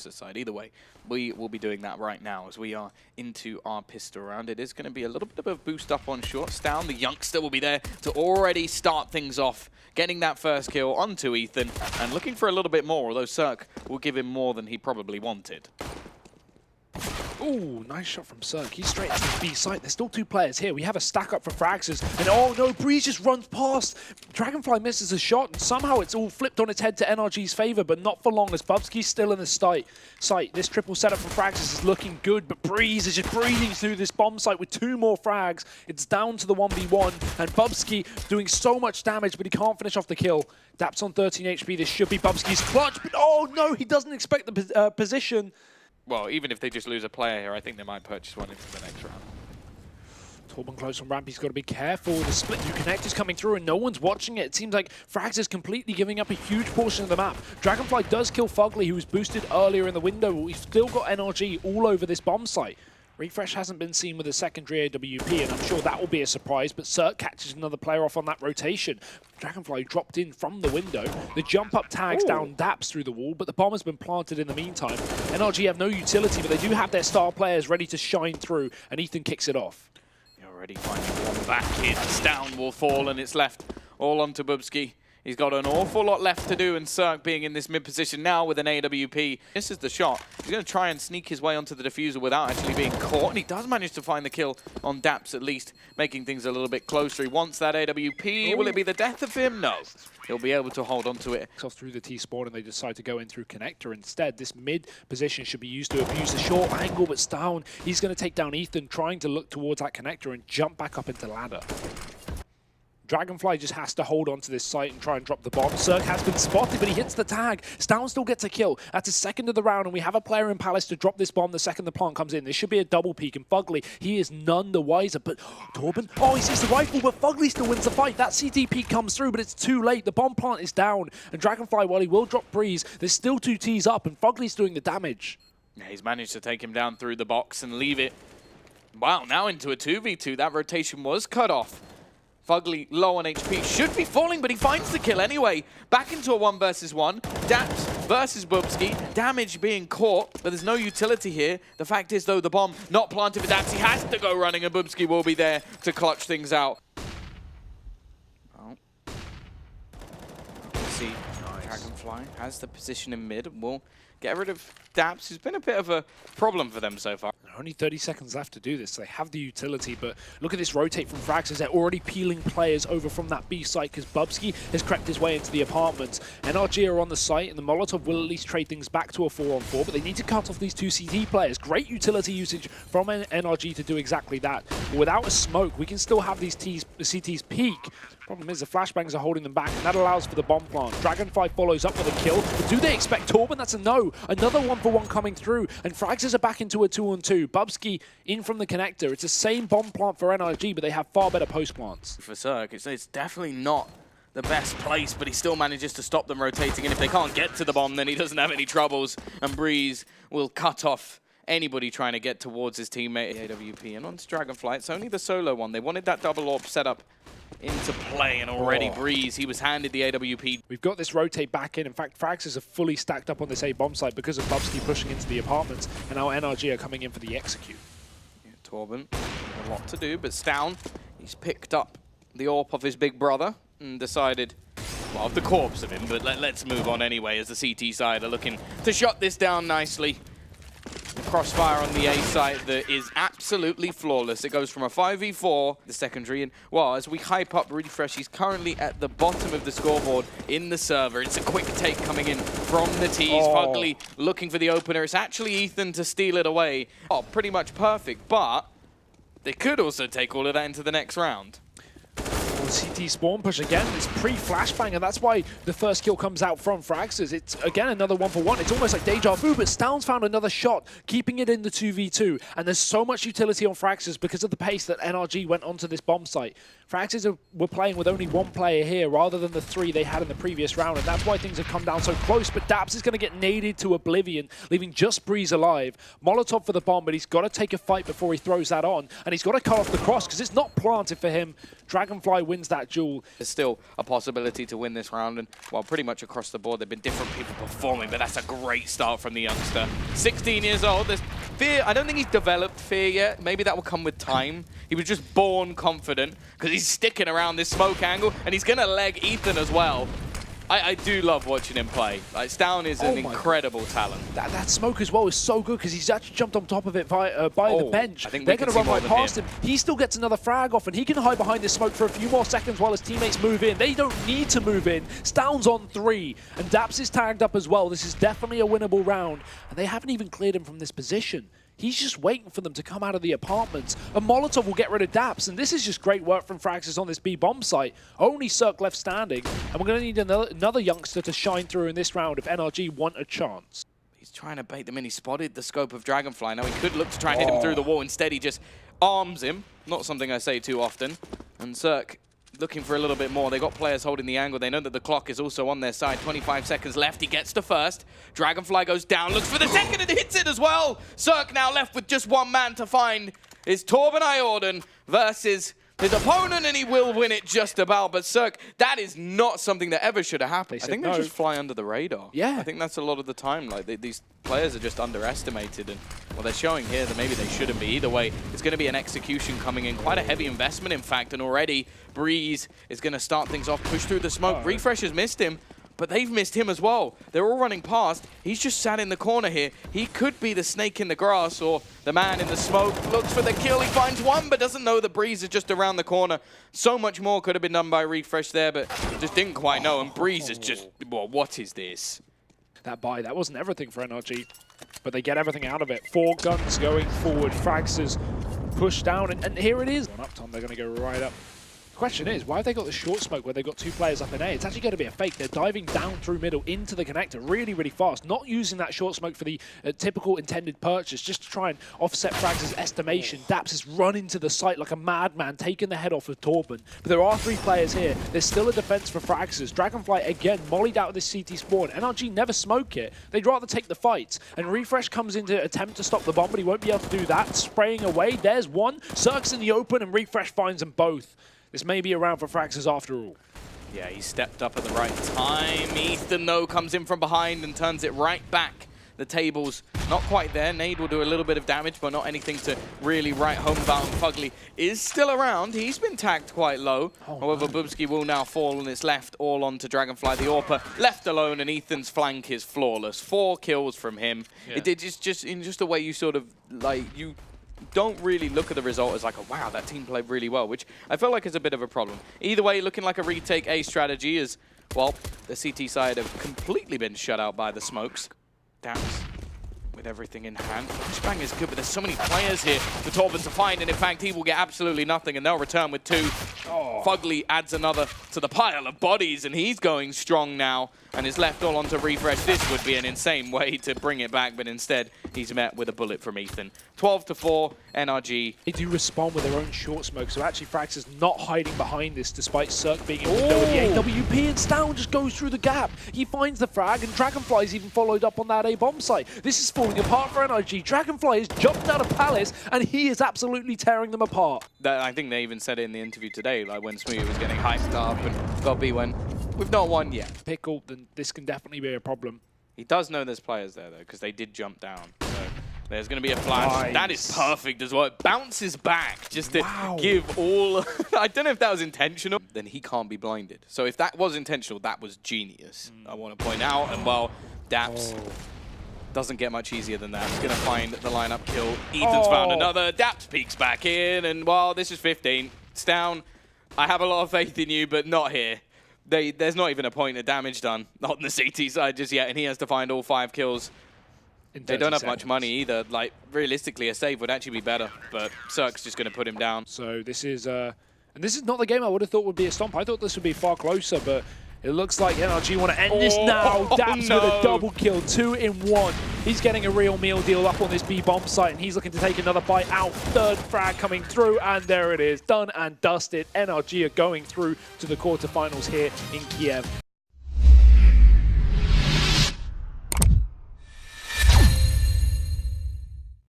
Fragsters side. Either way, we will be doing that right now as we are into our pistol round. It is going to be a little bit of a boost up on short. Stown, the youngster, will be there to already start things off, getting that first kill onto Ethan and looking for a little bit more, although Cirque will give him more than he probably wanted. Ooh, nice shot from Cirque. He's straight to the B site. There's still two players here. We have a stack up for Fragsters. And oh no, Breeze just runs past. Dragonfly misses a shot, and somehow it's all flipped on its head to NRG's favor, but not for long as Bubsky's still in the site. This triple setup for Fragsters is looking good, but Breeze is just breathing through this bomb site with 2 more frags. It's down to the 1v1, and Bubsky doing so much damage, but he can't finish off the kill. Daps on 13 HP. This should be Bubsky's clutch, but oh no, he doesn't expect the position. Well, even if they just lose a player here, I think they might purchase one into the next round. Torben close on ramp, he's got to be careful. The split new connectors coming through and no one's watching it. It seems like Frags is completely giving up a huge portion of the map. Dragonfly does kill Fugly, who was boosted earlier in the window, but we've still got NRG all over this bomb site. Refresh hasn't been seen with a secondary AWP, and I'm sure that will be a surprise, but Cirque catches another player off on that rotation. Dragonfly dropped in from the window. The jump up tags down Daps through the wall, but the bomb has been planted in the meantime. NRG have no utility, but they do have their star players ready to shine through, and Ethan kicks it off. You're already finding one back in. Stown will fall, and it's left all onto Bubsky. He's got an awful lot left to do, and Cirque being in this mid position now with an AWP. This is the shot. He's going to try and sneak his way onto the diffuser without actually being caught, and he does manage to find the kill on Daps at least, making things a little bit closer. He wants that AWP. Ooh. Will it be the death of him? No. He'll be able to hold on to it. Off through the T-spawn, and they decide to go in through connector instead. This mid position should be used to abuse the short angle, but Stown, he's going to take down Ethan, trying to look towards that connector and jump back up into ladder. Dragonfly just has to hold on to this site and try and drop the bomb. Cirque has been spotted, but he hits the tag. Stown still gets a kill. That's his second of the round, and we have a player in Palace to drop this bomb the second the plant comes in. This should be a double peek, and Fugly, he is none the wiser. But Torben, oh, he sees the rifle, but Fugly still wins the fight. That CT peek comes through, but it's too late. The bomb plant is down, and Dragonfly, while he will drop Breeze, there's still 2 Ts up, and Fugly's doing the damage. Yeah, he's managed to take him down through the box and leave it. Wow, now into a 2v2. That rotation was cut off. Fugly low on HP, should be falling, but he finds the kill anyway. Back into a 1 versus 1. Daps versus Bubsky. Damage being caught, but there's no utility here. The fact is, though, the bomb not planted for Daps. He has to go running, and Bubsky will be there to clutch things out. Oh. Let's see. Nice. Dragonfly has the position in mid. We'll get rid of Daps, who's been a bit of a problem for them so far. Only 30 seconds left to do this. They have the utility, but look at this rotate from Frags as they're already peeling players over from that B site because Bubsky has crept his way into the apartments. NRG are on the site, and the Molotov will at least trade things back to a 4-on-4, but they need to cut off these 2 CT players. Great utility usage from NRG to do exactly that. But without a smoke, we can still have these CTs peak. Problem is the flashbangs are holding them back, and that allows for the bomb plant. Dragonfly follows up with a kill, but do they expect Torben? That's a no. Another 1-for-1 coming through, and Frags are back into a 2-on-2. Bubsky in from the connector. It's the same bomb plant for NRG, but they have far better post plants. For Cirque, it's definitely not the best place, but he still manages to stop them rotating, and if they can't get to the bomb, then he doesn't have any troubles, and Breeze will cut off anybody trying to get towards his teammate. AWP, and onto Dragonfly, it's only the solo one. They wanted that double AWP setup into play, and already Breeze, he was handed the AWP. We've got this rotate back in. In fact, Fragsters are fully stacked up on this A bomb site because of Bubsky pushing into the apartments, and now NRG are coming in for the execute. Yeah, Torben, a lot to do, but Stown, he's picked up the AWP of his big brother and decided, well, the corpse of him, but let's move on anyway, as the CT side are looking to shut this down nicely. Crossfire on the A site that is absolutely flawless. It goes from a 5v4, the secondary, and well, as we hype up Refresh, he's currently at the bottom of the scoreboard in the server. It's a quick take coming in from the T's. Fugly looking for the opener. It's actually Ethan to steal it away. Oh, pretty much perfect, but they could also take all of that into the next round. CT spawn push again. It's pre-flashbang, and that's why the first kill comes out from Fragsters. It's, again, another 1-for-1. It's almost like deja vu, but Stown's found another shot, keeping it in the 2v2. And there's so much utility on Fragsters because of the pace that NRG went onto this bomb site. Fragsters were playing with only 1 player here rather than the 3 they had in the previous round, and that's why things have come down so close. But Daps is going to get naded to oblivion, leaving just Breeze alive. Molotov for the bomb, but he's got to take a fight before he throws that on, and he's got to cut off the cross because it's not planted for him. Dragonfly wins wins that duel. There's still a possibility to win this round, and well, pretty much across the board, there've been different people performing, but that's a great start from the youngster. 16 years old, there's fear. I don't think he's developed fear yet. Maybe that will come with time. He was just born confident because he's sticking around this smoke angle, and he's gonna leg Ethan as well. I do love watching him play. Like, Stown is an incredible talent. That smoke as well is so good because he's actually jumped on top of it by the bench. I think they're going to run right past him. He still gets another frag off, and he can hide behind this smoke for a few more seconds while his teammates move in. They don't need to move in. Stown's on 3, and Daps is tagged up as well. This is definitely a winnable round, and they haven't even cleared him from this position. He's just waiting for them to come out of the apartments. A Molotov will get rid of Daps, and this is just great work from Fragsters on this B bomb site. Only Cirque left standing, and we're going to need another youngster to shine through in this round if NRG want a chance. He's trying to bait them in. He spotted the scope of Dragonfly. Now he could look to try and hit him through the wall. Instead, he just arms him. Not something I say too often. And Cirque looking for a little bit more. They got players holding the angle. They know that the clock is also on their side. 25 seconds left. He gets to first. Dragonfly goes down, looks for the second, and hits it as well. Cirque now left with just one man to find. Is Torben Iorden versus his opponent, and he will win it just about. But Cirque, that is not something that ever should have happened. I think they just fly under the radar. Yeah. I think that's a lot of the time. Like these players are just underestimated, and well, they're showing here that maybe they shouldn't be. Either way, it's going to be an execution coming in. Quite a heavy investment, in fact, and already Breeze is going to start things off, push through the smoke. Refresh has missed him, but they've missed him as well. They're all running past. He's just sat in the corner here. He could be the snake in the grass or the man in the smoke. Looks for the kill. He finds one, but doesn't know that Breeze is just around the corner. So much more could have been done by Refresh there, but just didn't quite know. And Breeze is just, well, what is this? That that wasn't everything for NRG, but they get everything out of it. 4 guns going forward. Fragsters push down, and here it is. On up, Tom, they're going to go right up. The question is, why have they got the short smoke where they've got 2 players up in A? It's actually going to be a fake. They're diving down through middle into the connector really, really fast. Not using that short smoke for the typical intended purchase, just to try and offset Frags' estimation. Daps has run into the site like a madman, taking the head off of Torben. But there are 3 players here. There's still a defense for Frags. Dragonfly, again, mollied out of this CT spawn. NRG never smoke it. They'd rather take the fights. And Refresh comes in to attempt to stop the bomb, but he won't be able to do that. Spraying away. There's one. Cirque's in the open, and Refresh finds them both. This may be a round for Fragsters after all. Yeah, he stepped up at the right time. Ethan, though, comes in from behind and turns it right back. The table's not quite there. Nade will do a little bit of damage, but not anything to really write home about. Fugly is still around. He's been tagged quite low. However, Bubsky will now fall, and it's left all on to Dragonfly. The AWPer left alone, and Ethan's flank is flawless. 4 kills from him. Yeah. It's just in just a way you sort of, like, you don't really look at the result as like, oh, wow, that team played really well, which I feel like is a bit of a problem. Either way, looking like a retake A strategy is, well, the CT side have completely been shut out by the smokes. Daps with everything in hand. Flashbang is good, but there's so many players here for Torben to find, and in fact, he will get absolutely nothing, and they'll return with 2. Fugly adds another to the pile of bodies, and he's going strong now, and is left all onto Refresh. This would be an insane way to bring it back, but instead, he's met with a bullet from Ethan. 12-4, NRG. They do respond with their own short smoke, so actually Frax is not hiding behind this, despite Cirque being able to go with the AWP, and Stown just goes through the gap. He finds the frag, and Dragonfly's even followed up on that A bomb site. This is falling apart for NRG. Dragonfly has jumped out of Palace, and he is absolutely tearing them apart. I think they even said it in the interview today, like when Smoothie was getting hyped up, and Gobby went, we've not won yet. Pickle, then this can definitely be a problem. He does know there's players there, though, because they did jump down. So there's going to be a flash. Nice. That is perfect as well. It bounces back just to give all... I don't know if that was intentional. Then he can't be blinded. So if that was intentional, that was genius. I want to point out. And, well, Daps doesn't get much easier than that. He's going to find the lineup kill. Ethan's found another. Daps peeks back in. And, well, this is 15. It's down. I have a lot of faith in you, but not here. There's not even a point of damage done on the CT side just yet, and he has to find all 5 kills. They don't have much money either. Like, realistically, a save would actually be better, but Cirque's just going to put him down. So this is, and this is not the game I would have thought would be a stomp. I thought this would be far closer, but it looks like NRG want to end this now. Daps with a double kill, 2 in 1. He's getting a real meal deal up on this B bomb site, and he's looking to take another bite out. 3rd frag coming through, and there it is. Done and dusted. NRG are going through to the quarterfinals here in Kiev.